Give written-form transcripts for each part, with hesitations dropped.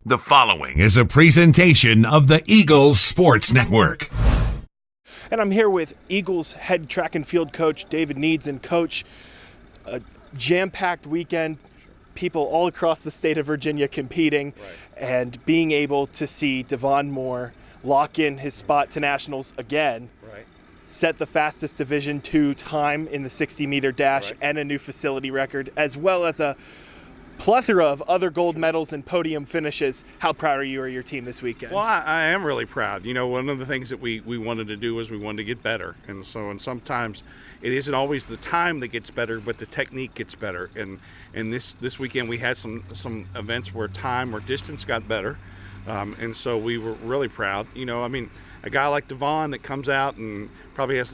The following is a presentation of the Eagles Sports Network. And I'm here with Eagles head track and field coach David Needs. And coach, a jam-packed weekend, people all across the state of Virginia competing, and being able to see Devon Moore lock in his spot to nationals again, set the fastest Division II time in the 60-meter dash and a new facility record, as well as a plethora of other gold medals and podium finishes. How proud are you of your team this weekend? Well, I am really proud. You know, one of the things that we wanted to do was we wanted to get better. And sometimes it isn't always the time that gets better, but the technique gets better. And this weekend we had some events where time or distance got better. And so we were really proud. You know, I mean, a guy like Devon that comes out and probably has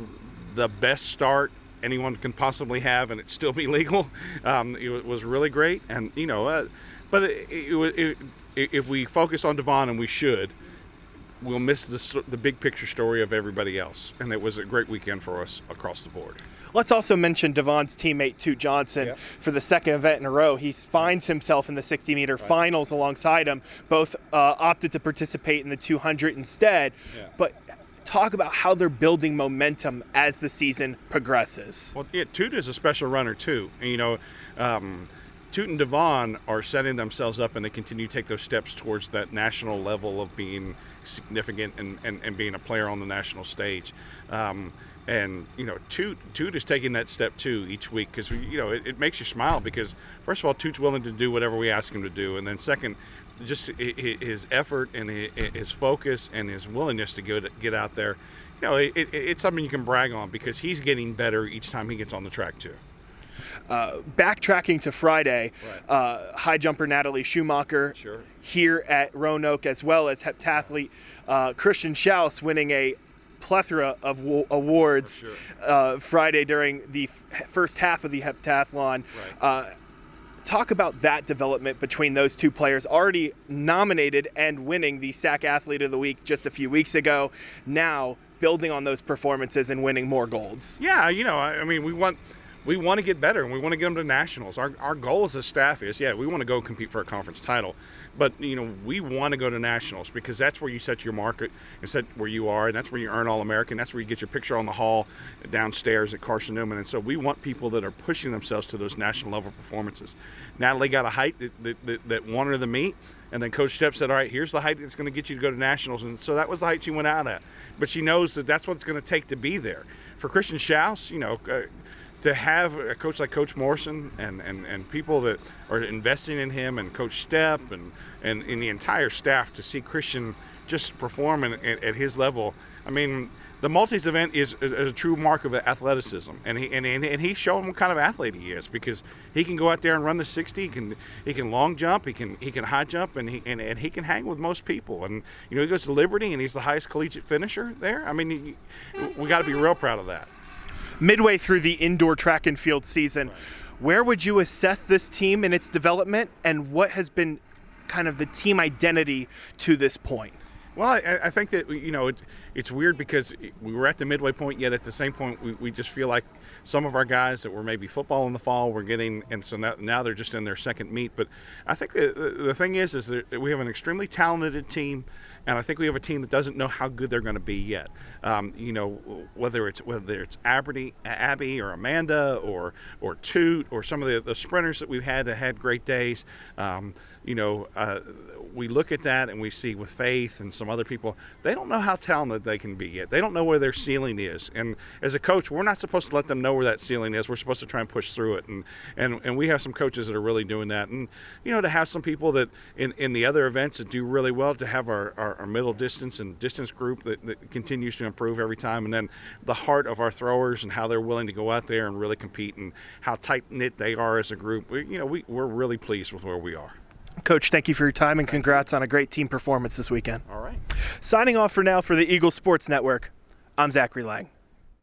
the best start anyone can possibly have and it still be legal, it was really great. And you know, but if we focus on Devon, and we should, we'll miss the big picture story of everybody else. And it was a great weekend for us across the board. Let's also mention Devon's teammate, Toot Johnson, for the second event in a row. He finds himself in the 60-meter finals alongside him. Both opted to participate in the 200 instead. But talk about how they're building momentum as the season progresses. Well, yeah, Toot is a special runner too. And, you know, Toot and Devon are setting themselves up, and they continue to take those steps towards that national level of being significant and being a player on the national stage. And, you know, Toot is taking that step too each week, because, you know, it makes you smile because, first of all, Toot's willing to do whatever we ask him to do. And then second, just his effort and his focus and his willingness to get out there, you know, it's something you can brag on because he's getting better each time he gets on the track too. Backtracking to Friday, high jumper Natalie Schumacher here at Roanoke, as well as heptathlete Christian Schaus winning a plethora of awards Friday during the first half of the heptathlon. Talk about that development between those two players, already nominated and winning the SAC Athlete of the Week just a few weeks ago, now building on those performances and winning more golds. Yeah, you know, I mean, we want to get better, and we want to get them to nationals. Our goal as a staff is, we want to go compete for a conference title. But, you know, we want to go to nationals because that's where you set your market and set where you are, and that's where you earn All-American. That's where you get your picture on the hall downstairs at Carson-Newman. And so we want people that are pushing themselves to those national-level performances. Natalie got a height that won her the meet, and then Coach Stepp said, all right, here's the height that's going to get you to go to nationals. And so that was the height she went out at. But she knows that that's what it's going to take to be there. For Christian Schaus, you know, to have a coach like Coach Morrison and people that are investing in him, and Coach Stepp and the entire staff, to see Christian just perform at his level. I mean, the multis event is a true mark of athleticism, and he's showing what kind of athlete he is, because he can go out there and run the 60. He can long jump, he can high jump, and he can hang with most people. And you know, he goes to Liberty, and he's the highest collegiate finisher there. I mean, we got to be real proud of that. Midway through the indoor track and field season, where would you assess this team in its development, and what has been kind of the team identity to this point? Well, I think that, you know, it's weird because we were at the midway point, yet at the same point we just feel like some of our guys that were maybe football in the fall were getting, and so now they're just in their second meet. But I think the thing is that we have an extremely talented team, and I think we have a team that doesn't know how good they're going to be yet. You know, whether it's Abby or Amanda or Toot or some of the sprinters that we've had that had great days. You know, we look at that and we see with Faith and some other people, they don't know how talented they can be yet. They don't know where their ceiling is. And as a coach, we're not supposed to let them know where that ceiling is. We're supposed to try and push through it. And we have some coaches that are really doing that. And, you know, to have some people that in the other events that do really well, to have our middle distance and distance group that continues to improve every time. And then the heart of our throwers and how they're willing to go out there and really compete, and how tight-knit they are as a group. We're really pleased with where we are. Coach, thank you for your time, and congrats on a great team performance this weekend. All right. Signing off for now for the Eagles Sports Network, I'm Zachary Lang.